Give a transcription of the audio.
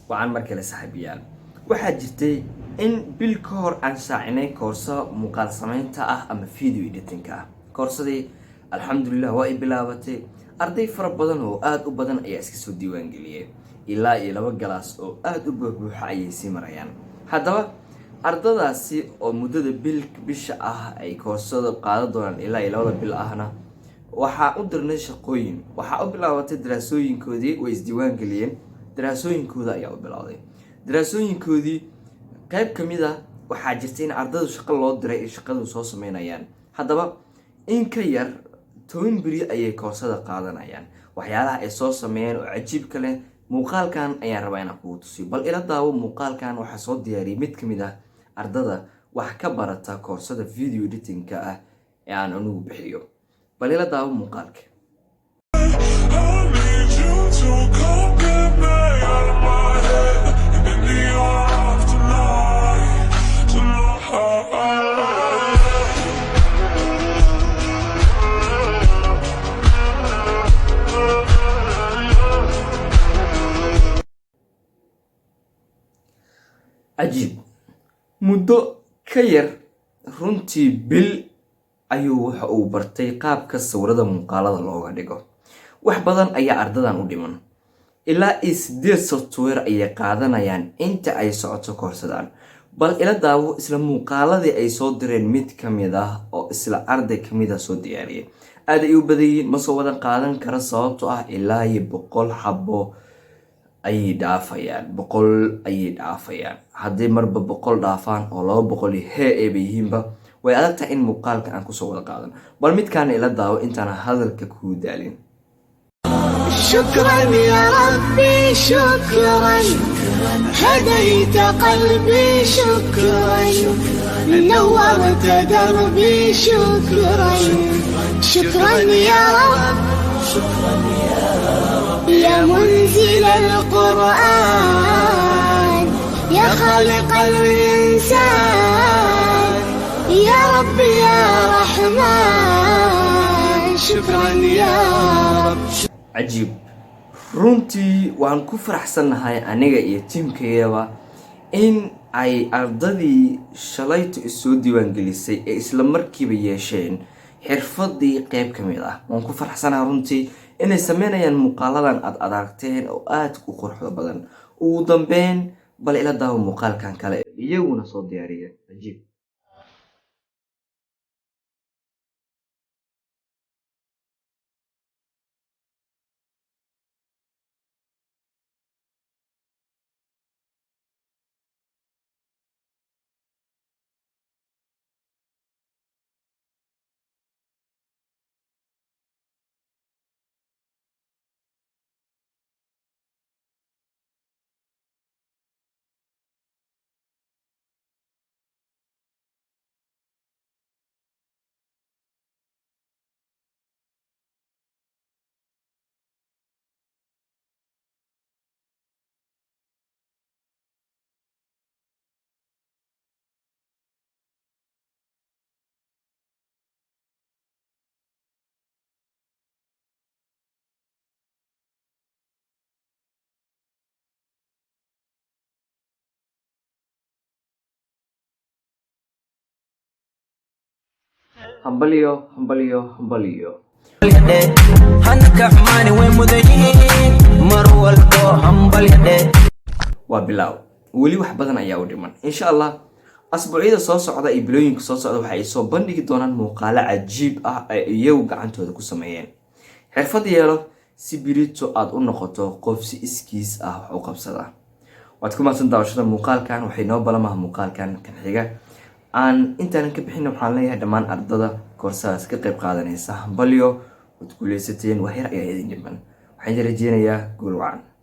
وعن مركز السحبيان waxaa jirtay in bil ka hor aan shaacinay koorso muuqaal samaynta ah ama video editing ah. koorsadii alxamdulillah waa ay bilaabatay. arday fara badan oo aad u badan ayaa iska soo diiwaan geliyay ilaa iyo 2 galaas oo aad u buuxa ayay sii marayaan. haddaba ardadaasi oo muddada bisha ah ay koorsada qaadan doonaan ilaa iyo 2 bil ahna waxaa u dirnay shaqooyin. waxaa u bilaabatay daraasooyinkoodii way isdiiwaan geliyeen. daraasooyinkooda ayaa u bilowday. daraasooyinkoodii qayb kamid ah waxaa jirtay in ardaydu shaqo loo diray ay shaqadu soo sameynayaan. haddaba in ka yar 10 beri ayay koorsada qaadanayaan. waxyaalaha ay soo sameeyeen oo cajiibka leh muuqaalkan ayaan rabaa inaan kugu tusiyo. bal ila daawo muuqaalkan waxaa soo diyaariyay mid kamid ah ardada wax ka barata koorsada video editing-ka ah ee aan anigu bixiyo. bal ila daawo muuqaalka. عجيب muddo ka yar runtii bil ayuu waxa uu bartay qaabka sawirada muuqaalada looga dhigo. wax badan ayaa ardadan u dhiman. ilaa 8 software ayay qaadanayaan inta ay socoto koorsadan. bal ila daawo isla muuqaaladii ay soo direen mid kamid ah oo isla arday kamid ah soo diyaariyay. aad ay u badayeen ma soo wada qaadan kara sababtoo ah ilaa 100 xabo ayay dhaafayaan. 100 ayay dhaafayaan. haddii marba 100 dhaafaan oo 200 ay yihiinba way adag tahay in muuqaalka aan ku soo wada qaadan. bal midkaan ila daawo intaan hadalka ku daalin. شكرا يا ربي شكرا هديت قلبي شكرا نورت دربي شكرا شكرا يا رب يا منزل القرآن يا خالق الإنسان يا رب يا رحمن شكرا يا رب. عجيب runtii waan ku faraxsanahay aniga iyo tiimkayaba in ay ardadii shalayto isoo diiwaan gelisay ee isla markiiba yeesheen xirfadii qayb kamid ah. waan ku faraxsanahay runtii inay sameynayaan muuqaaladan aad aragteen oo aad u qurux badan. ugu dambeyn bal ila daawo muuqaalkan kale iyaguna soo diyaariyay. عجيب همبليو همبليو همبليو هنك حماني وين مدين مروا الكو همبل وبلاو ولي wax badan ayaa u dhiman. insha Allah asbuucyada soo socda iyo bilooyinka soo socda waxay soo bandhigi doonaan muuqaalo cajiib ah ay iyagu gacantooda ku sameeyeen. xirfad yeelo si birito aad u noqoto qof si iskiis ah wax u qabsada. waad ku maasan daawashada muuqaalkan. waxay noo balamaha muuqaalkan kan xiga aan intaan ka bixin waxaan leeyahay dhammaan ardada koorsadaas ka qayb qaadanaysa hambalyo. wad guuleysateen wax yar ayaa idin dhiman. waxaan rajeynayaa guul wacan.